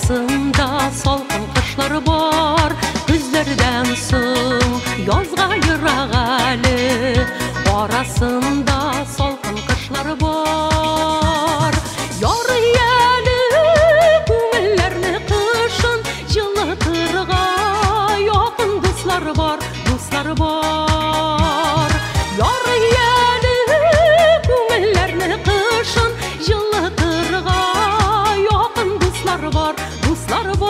Арасында салқын қышлар бар, күздерден соң язға йырақ әлі. Арасында салқын қышлар бар, яры әлі көңілләрне қышын жылытырға якын дуслар бар, дуслар бар. Яры әлі көңілләрне қышын жылытырға якын дуслар бар, дуслар бар.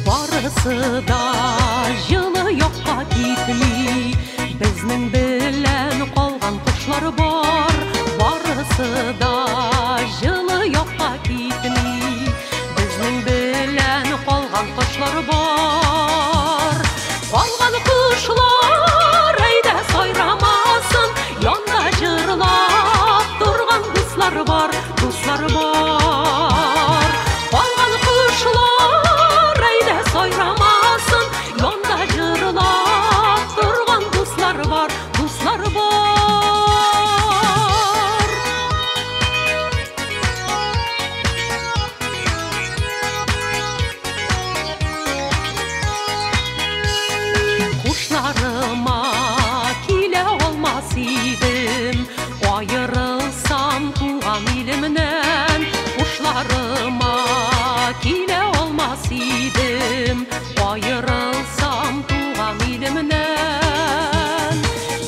Барысы да жылы yoqqa кетмей, біздің білән қалған құшлар бар. Барысы да жылы yoqqa кетмей, біздің білән қалған құшлар бар. Қалған құшлар әйдә сайрамасын, янда жырлап тұрған дуслар бар, дуслар бар. Қалған құшлар әйдә сайрамасын, янда жырлап тұрған дуслар бар, дуслар бар. Құшларыма келе алмас едім, айырылсам туған елімнен. Құшларыма келе алмас едім, айырылсам туған елімнен.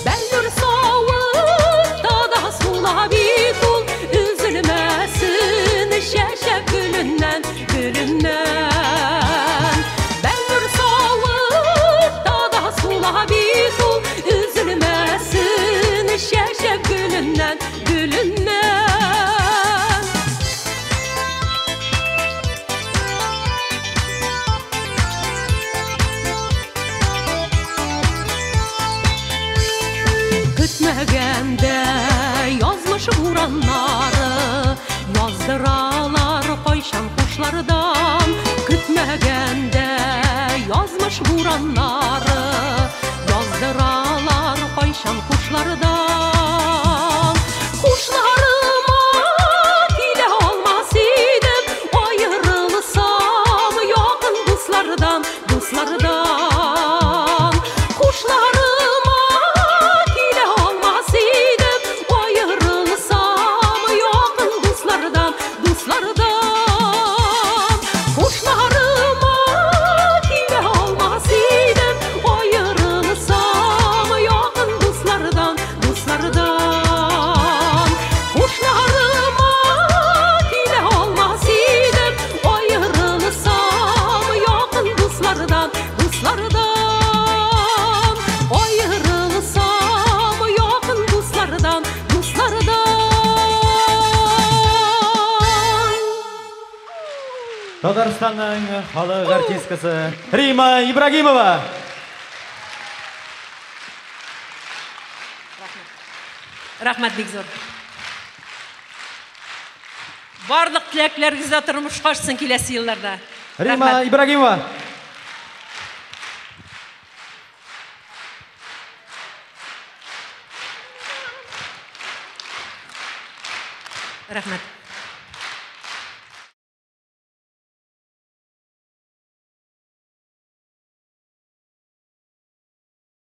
Бәлдір сауытта да сулап етул, үзілмәсін шәшәп гүліннен, гүліннен. Бәлдір сауытта да сулап етул, үзілмәсін шәшәп гүліннен, гүліннен. Күтмәгәндә язмыш бураннары, яздыралар кайчан құшлардан. Күтмәгәндә язмыш бураннары, яздыралар кайчан құшлардан. Құшларыма келе алмас едім, айырылсам якын дуслардан, дуслардан. Құшларыма келе алмас едім, айырылсам якын дуслардан, дуслардан. Құшларыма келе алмас едім, айырылсам якын дуслардан, дуслардан. Құшларыма келе алмас едім, айырылсам якын дуслардан, дуслардан. Айырылсам якын дуслардан, дуслардан. Татарстанның халық артисткасы Рима Ибрагимова. Рахмат бик зор. Барлық тілекләргізді тұрмышқа ашсын келесі елларда. Рима Ибрагимова. Рахмат.